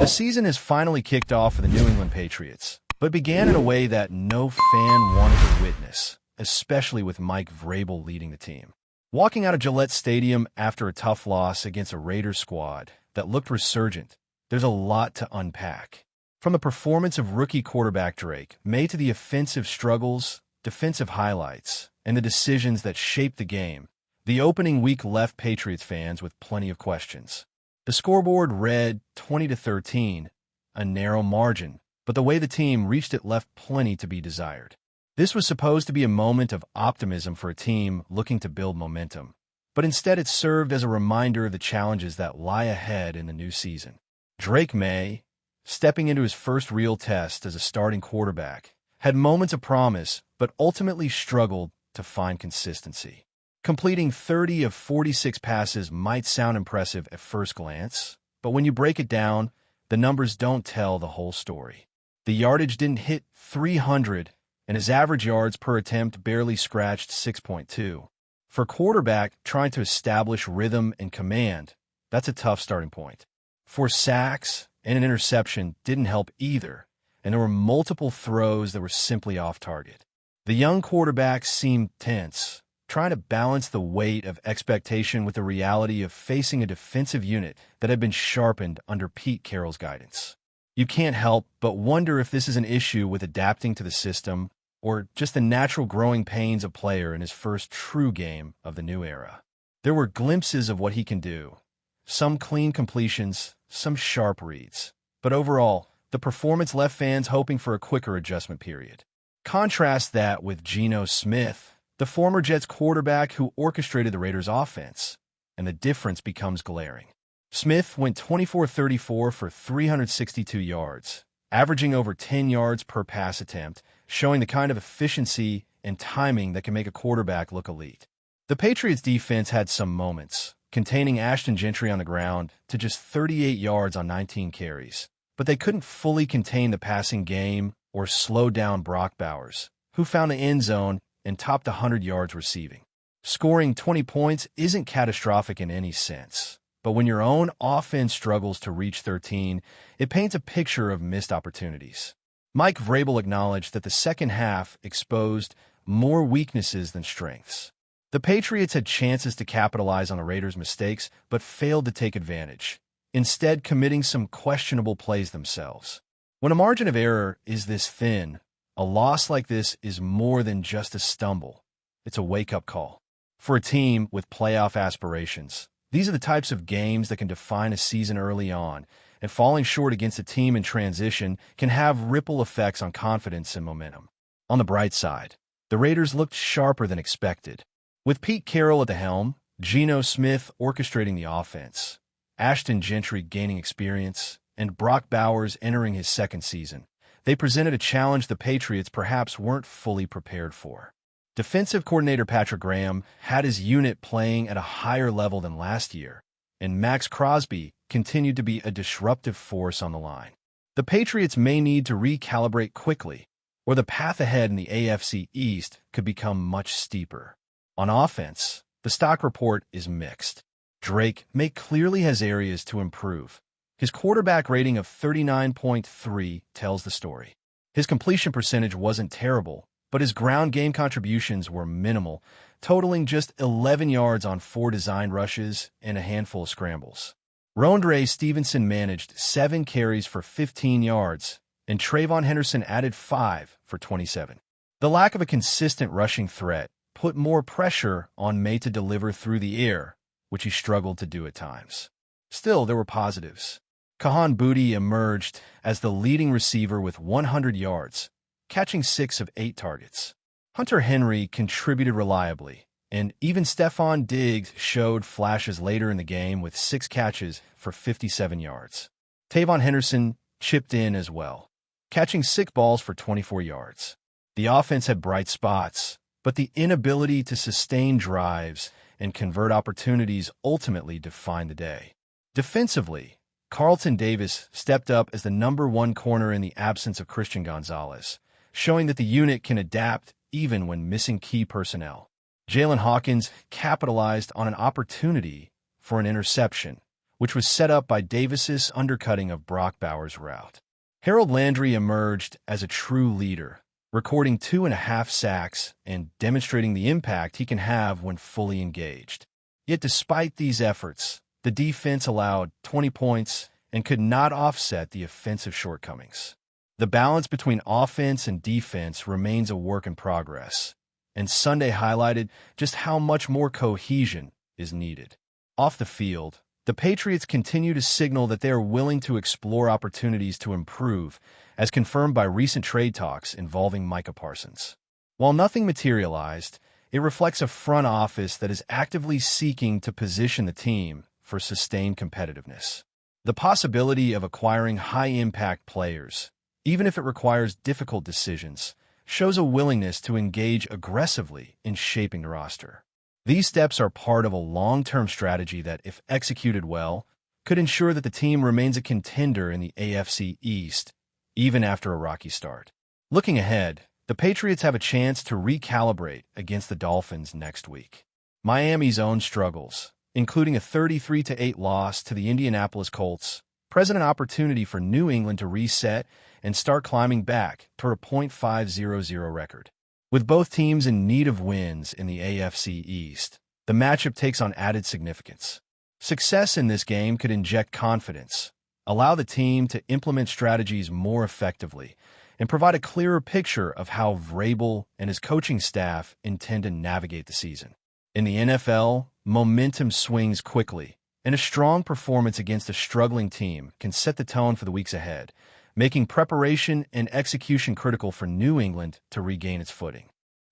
The season has finally kicked off for the New England Patriots, but began in a way that no fan wanted to witness, especially with Mike Vrabel leading the team. Walking out of Gillette Stadium after a tough loss against a Raiders squad that looked resurgent, there's a lot to unpack. From the performance of rookie quarterback Drake Maye to the offensive struggles, defensive highlights, and the decisions that shaped the game, the opening week left Patriots fans with plenty of questions. The scoreboard read 20-13, a narrow margin, but the way the team reached it left plenty to be desired. This was supposed to be a moment of optimism for a team looking to build momentum, but instead it served as a reminder of the challenges that lie ahead in the new season. Drake Maye, stepping into his first real test as a starting quarterback, had moments of promise, but ultimately struggled to find consistency. Completing 30 of 46 passes might sound impressive at first glance, but when you break it down, the numbers don't tell the whole story. The yardage didn't hit 300, and his average yards per attempt barely scratched 6.2. For a quarterback trying to establish rhythm and command, that's a tough starting point. 4 sacks and an interception didn't help either, and there were multiple throws that were simply off target. The young quarterback seemed tense, trying to balance the weight of expectation with the reality of facing a defensive unit that had been sharpened under Pete Carroll's guidance. You can't help but wonder if this is an issue with adapting to the system or just the natural growing pains of a player in his first true game of the new era. There were glimpses of what he can do, some clean completions, some sharp reads, but overall, the performance left fans hoping for a quicker adjustment period. Contrast that with Geno Smith, the former Jets quarterback who orchestrated the Raiders' offense, and the difference becomes glaring. Smith went 24-34 for 362 yards, averaging over 10 yards per pass attempt, showing the kind of efficiency and timing that can make a quarterback look elite. The Patriots' defense had some moments, containing Ashton Gentry on the ground to just 38 yards on 19 carries, but they couldn't fully contain the passing game or slow down Brock Bowers, who found the end zone and topped 100 yards receiving. Scoring 20 points isn't catastrophic in any sense, but when your own offense struggles to reach 13, it paints a picture of missed opportunities. Mike Vrabel acknowledged that the second half exposed more weaknesses than strengths. The Patriots had chances to capitalize on the Raiders' mistakes, but failed to take advantage, instead committing some questionable plays themselves. When a margin of error is this thin, a loss like this is more than just a stumble. It's a wake-up call. For a team with playoff aspirations, these are the types of games that can define a season early on, and falling short against a team in transition can have ripple effects on confidence and momentum. On the bright side, the Raiders looked sharper than expected. With Pete Carroll at the helm, Geno Smith orchestrating the offense, Ashton Gentry gaining experience, and Brock Bowers entering his second season, they presented a challenge the Patriots perhaps weren't fully prepared for. Defensive coordinator Patrick Graham had his unit playing at a higher level than last year, and Max Crosby continued to be a disruptive force on the line. The Patriots may need to recalibrate quickly, or the path ahead in the AFC East could become much steeper. On offense, the stock report is mixed. Drake Maye clearly has areas to improve. His quarterback rating of 39.3 tells the story. His completion percentage wasn't terrible, but his ground game contributions were minimal, totaling just 11 yards on 4 designed rushes and a handful of scrambles. Rondre Stevenson managed 7 carries for 15 yards, and Trayvon Henderson added 5 for 27. The lack of a consistent rushing threat put more pressure on Maye to deliver through the air, which he struggled to do at times. Still, there were positives. Kahan Booty emerged as the leading receiver with 100 yards, catching 6 of 8 targets. Hunter Henry contributed reliably, and even Stephon Diggs showed flashes later in the game with 6 catches for 57 yards. Tavon Henderson chipped in as well, catching 6 balls for 24 yards. The offense had bright spots, but the inability to sustain drives and convert opportunities ultimately defined the day. Defensively, Carlton Davis stepped up as the #1 corner in the absence of Christian Gonzalez, showing that the unit can adapt even when missing key personnel. Jalen Hawkins capitalized on an opportunity for an interception, which was set up by Davis's undercutting of Brock Bowers' route. Harold Landry emerged as a true leader, recording 2.5 sacks and demonstrating the impact he can have when fully engaged. Yet despite these efforts, the defense allowed 20 points and could not offset the offensive shortcomings. The balance between offense and defense remains a work in progress, and Sunday highlighted just how much more cohesion is needed. Off the field, the Patriots continue to signal that they are willing to explore opportunities to improve, as confirmed by recent trade talks involving Micah Parsons. While nothing materialized, it reflects a front office that is actively seeking to position the team for sustained competitiveness. The possibility of acquiring high-impact players, even if it requires difficult decisions, shows a willingness to engage aggressively in shaping the roster. These steps are part of a long-term strategy that, if executed well, could ensure that the team remains a contender in the AFC East, even after a rocky start. Looking ahead, the Patriots have a chance to recalibrate against the Dolphins next week. Miami's own struggles, including a 33-8 loss to the Indianapolis Colts, present an opportunity for New England to reset and start climbing back toward a .500 record. With both teams in need of wins in the AFC East, the matchup takes on added significance. Success in this game could inject confidence, allow the team to implement strategies more effectively, and provide a clearer picture of how Vrabel and his coaching staff intend to navigate the season. In the NFL, momentum swings quickly, and a strong performance against a struggling team can set the tone for the weeks ahead, making preparation and execution critical for New England to regain its footing.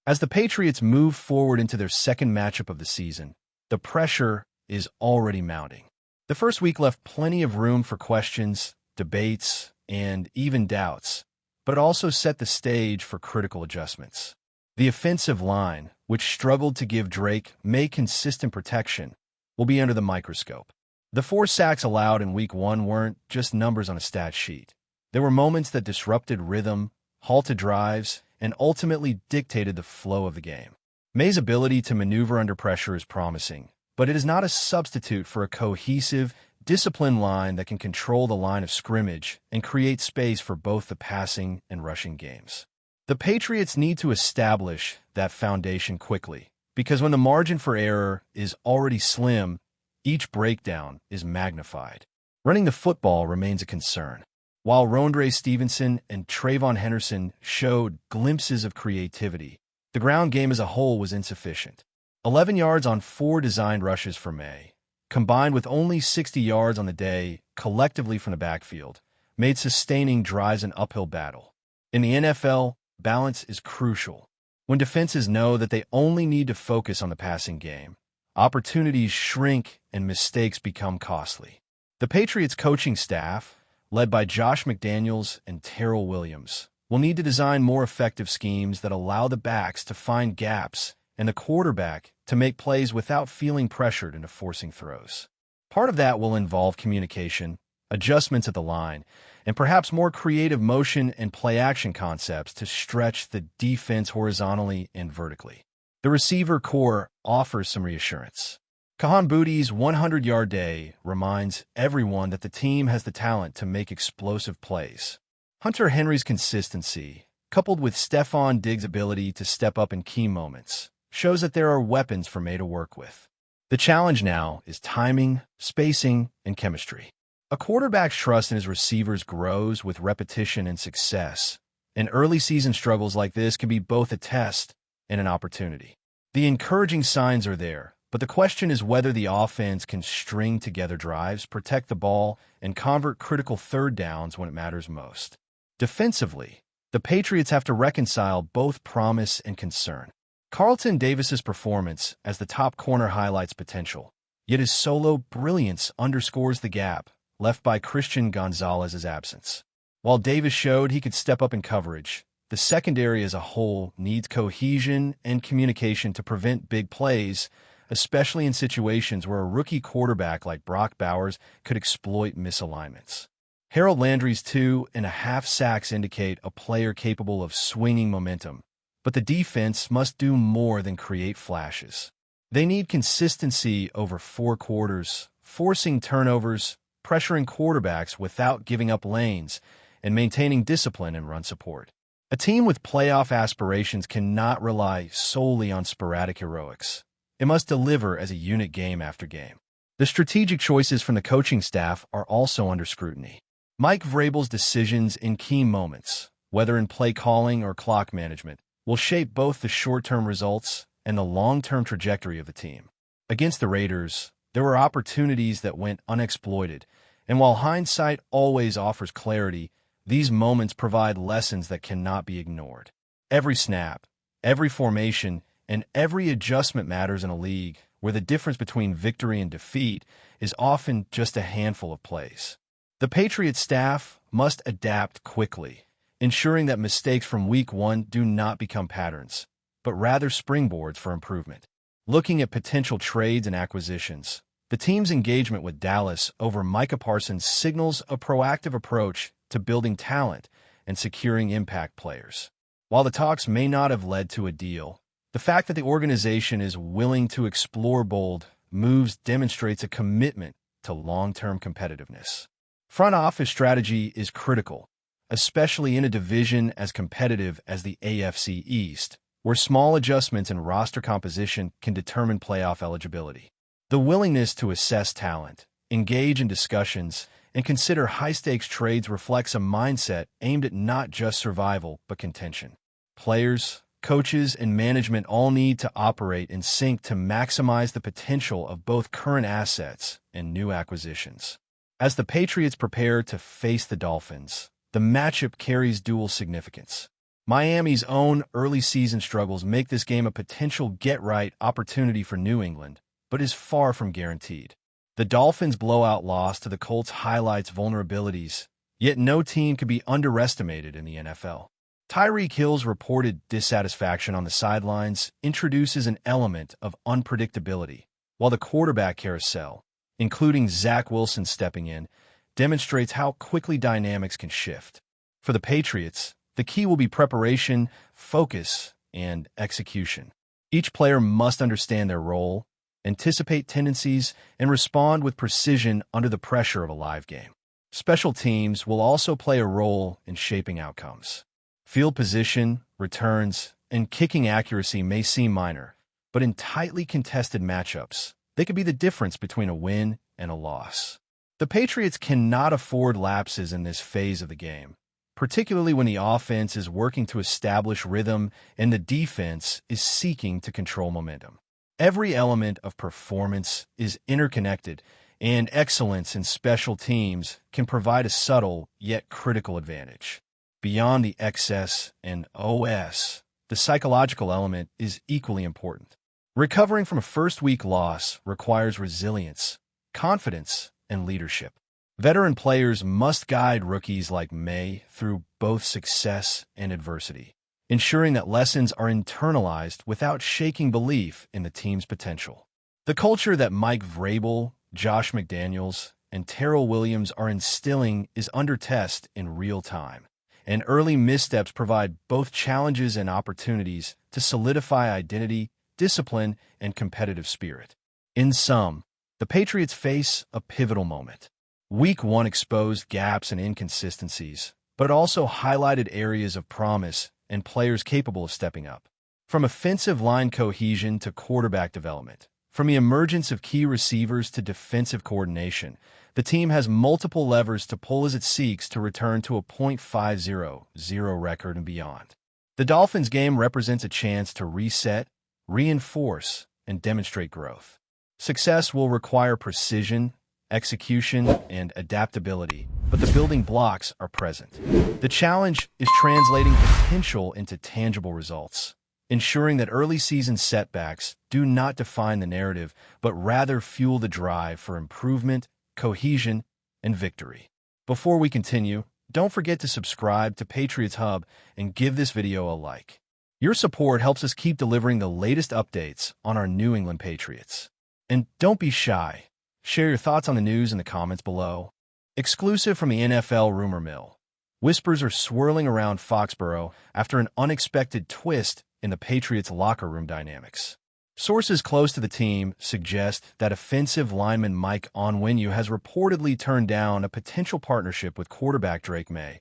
As the Patriots move forward into their second matchup of the season, the pressure is already mounting. The first week left plenty of room for questions, debates, and even doubts, but it also set the stage for critical adjustments. The offensive line, which struggled to give Drake May consistent protection, will be under the microscope. The 4 sacks allowed in Week 1 weren't just numbers on a stat sheet. There were moments that disrupted rhythm, halted drives, and ultimately dictated the flow of the game. May's ability to maneuver under pressure is promising, but it is not a substitute for a cohesive, disciplined line that can control the line of scrimmage and create space for both the passing and rushing games. The Patriots need to establish that foundation quickly, because when the margin for error is already slim, each breakdown is magnified. Running the football remains a concern. While Rondre Stevenson and Trayvon Henderson showed glimpses of creativity, the ground game as a whole was insufficient. 11 yards on 4 designed rushes for May, combined with only 60 yards on the day collectively from the backfield, made sustaining drives an uphill battle. In the NFL, balance is crucial. When defenses know that they only need to focus on the passing game, opportunities shrink and mistakes become costly. The Patriots coaching staff, led by Josh McDaniels and Terrell Williams, will need to design more effective schemes that allow the backs to find gaps and the quarterback to make plays without feeling pressured into forcing throws. Part of that will involve communication, adjustments at the line, and perhaps more creative motion and play-action concepts to stretch the defense horizontally and vertically. The receiver core offers some reassurance. Kahan Booty's 100-yard day reminds everyone that the team has the talent to make explosive plays. Hunter Henry's consistency, coupled with Stephon Diggs' ability to step up in key moments, shows that there are weapons for May to work with. The challenge now is timing, spacing, and chemistry. A quarterback's trust in his receivers grows with repetition and success, and early season struggles like this can be both a test and an opportunity. The encouraging signs are there, but the question is whether the offense can string together drives, protect the ball, and convert critical third downs when it matters most. Defensively, the Patriots have to reconcile both promise and concern. Carlton Davis's performance as the top corner highlights potential, yet his solo brilliance underscores the gap left by Christian Gonzalez's absence. While Davis showed he could step up in coverage, the secondary as a whole needs cohesion and communication to prevent big plays, especially in situations where a rookie quarterback like Brock Bowers could exploit misalignments. Harold Landry's 2.5 sacks indicate a player capable of swinging momentum, but the defense must do more than create flashes. They need consistency over 4 quarters, forcing turnovers, pressuring quarterbacks without giving up lanes, and maintaining discipline and run support. A team with playoff aspirations cannot rely solely on sporadic heroics. It must deliver as a unit game after game. The strategic choices from the coaching staff are also under scrutiny. Mike Vrabel's decisions in key moments, whether in play calling or clock management, will shape both the short-term results and the long-term trajectory of the team. Against the Raiders, there were opportunities that went unexploited, and while hindsight always offers clarity, these moments provide lessons that cannot be ignored. Every snap, every formation, and every adjustment matters in a league where the difference between victory and defeat is often just a handful of plays. The Patriots staff must adapt quickly, ensuring that mistakes from Week 1 do not become patterns, but rather springboards for improvement. Looking at potential trades and acquisitions, the team's engagement with Dallas over Micah Parsons signals a proactive approach to building talent and securing impact players. While the talks may not have led to a deal, the fact that the organization is willing to explore bold moves demonstrates a commitment to long-term competitiveness. Front office strategy is critical, especially in a division as competitive as the AFC East, where small adjustments in roster composition can determine playoff eligibility. The willingness to assess talent, engage in discussions, and consider high-stakes trades reflects a mindset aimed at not just survival but contention. Players, coaches, and management all need to operate in sync to maximize the potential of both current assets and new acquisitions. As the Patriots prepare to face the Dolphins, the matchup carries dual significance. Miami's own early season struggles make this game a potential get-right opportunity for New England, but is far from guaranteed. The Dolphins' blowout loss to the Colts highlights vulnerabilities, yet no team can be underestimated in the NFL. Tyreek Hill's reported dissatisfaction on the sidelines introduces an element of unpredictability, while the quarterback carousel, including Zach Wilson stepping in, demonstrates how quickly dynamics can shift. For the Patriots, the key will be preparation, focus, and execution. Each player must understand their role, anticipate tendencies, and respond with precision under the pressure of a live game. Special teams will also play a role in shaping outcomes. Field position, returns, and kicking accuracy may seem minor, but in tightly contested matchups, they could be the difference between a win and a loss. The Patriots cannot afford lapses in this phase of the game, particularly when the offense is working to establish rhythm and the defense is seeking to control momentum. Every element of performance is interconnected, and excellence in special teams can provide a subtle yet critical advantage. Beyond the XS and OS, the psychological element is equally important. Recovering from a first-week loss requires resilience, confidence, and leadership. Veteran players must guide rookies like MAYE through both success and adversity, ensuring that lessons are internalized without shaking belief in the team's potential. The culture that Mike Vrabel, Josh McDaniels, and Terrell Williams are instilling is under test in real time, and early missteps provide both challenges and opportunities to solidify identity, discipline, and competitive spirit. In sum, the Patriots face a pivotal moment. Week 1 exposed gaps and inconsistencies, but also highlighted areas of promise and players capable of stepping up. From offensive line cohesion to quarterback development, from the emergence of key receivers to defensive coordination, the team has multiple levers to pull as it seeks to return to a .500 record and beyond. The Dolphins game represents a chance to reset, reinforce, and demonstrate growth. Success will require precision, execution, and adaptability, but the building blocks are present. The challenge is translating potential into tangible results, ensuring that early season setbacks do not define the narrative, but rather fuel the drive for improvement, cohesion, and victory. Before we continue, don't forget to subscribe to Patriots Hub and give this video a like. Your support helps us keep delivering the latest updates on our New England Patriots. And don't be shy. Share your thoughts on the news in the comments below. Exclusive from the NFL rumor mill. Whispers are swirling around Foxborough after an unexpected twist in the Patriots' locker room dynamics. Sources close to the team suggest that offensive lineman Mike ONWENU has reportedly turned down a potential partnership with quarterback Drake MAYE,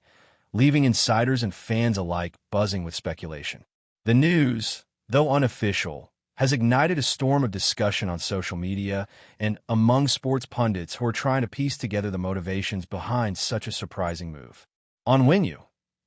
leaving insiders and fans alike buzzing with speculation. The news, though unofficial, has ignited a storm of discussion on social media and among sports pundits who are trying to piece together the motivations behind such a surprising move. ONWENU,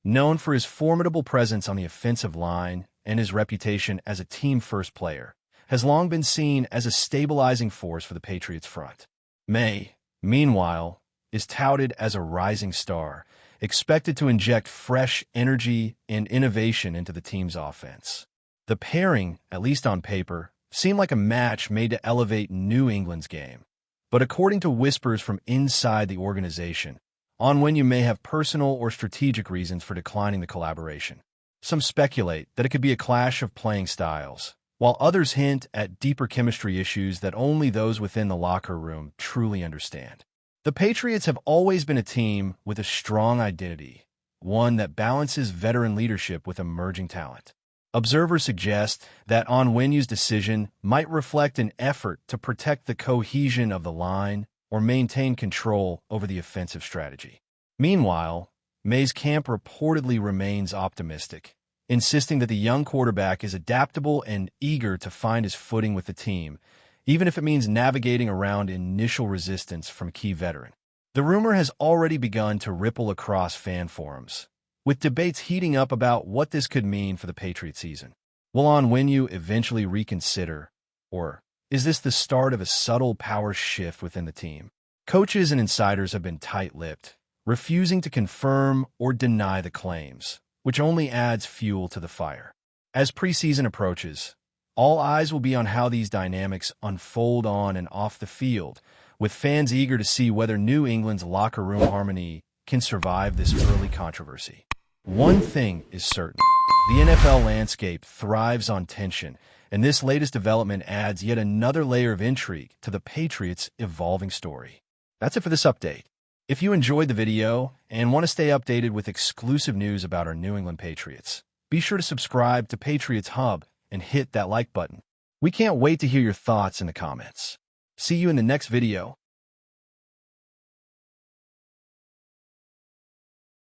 known for his formidable presence on the offensive line and his reputation as a team-first player, has long been seen as a stabilizing force for the Patriots front. MAYE, meanwhile, is touted as a rising star, expected to inject fresh energy and innovation into the team's offense. The pairing, at least on paper, seemed like a match made to elevate New England's game. But according to whispers from inside the organization, ONWENU may have personal or strategic reasons for declining the collaboration. Some speculate that it could be a clash of playing styles, while others hint at deeper chemistry issues that only those within the locker room truly understand. The Patriots have always been a team with a strong identity, one that balances veteran leadership with emerging talent. Observers suggest that ONWENU's decision might reflect an effort to protect the cohesion of the line or maintain control over the offensive strategy. Meanwhile, MAYE's camp reportedly remains optimistic, insisting that the young quarterback is adaptable and eager to find his footing with the team, even if it means navigating around initial resistance from a key veteran. The rumor has already begun to ripple across fan forums, with debates heating up about what this could mean for the Patriot season. Will ONWENU eventually reconsider, or is this the start of a subtle power shift within the team? Coaches and insiders have been tight-lipped, refusing to confirm or deny the claims, which only adds fuel to the fire. As preseason approaches, all eyes will be on how these dynamics unfold on and off the field, with fans eager to see whether New England's locker room harmony can survive this early controversy. One thing is certain: the NFL landscape thrives on tension, and this latest development adds yet another layer of intrigue to the Patriots' evolving story. That's it for this update. If you enjoyed the video and want to stay updated with exclusive news about our New England Patriots, be sure to subscribe to Patriots Hub and hit that like button. We can't wait to hear your thoughts in the comments. See you in the next video.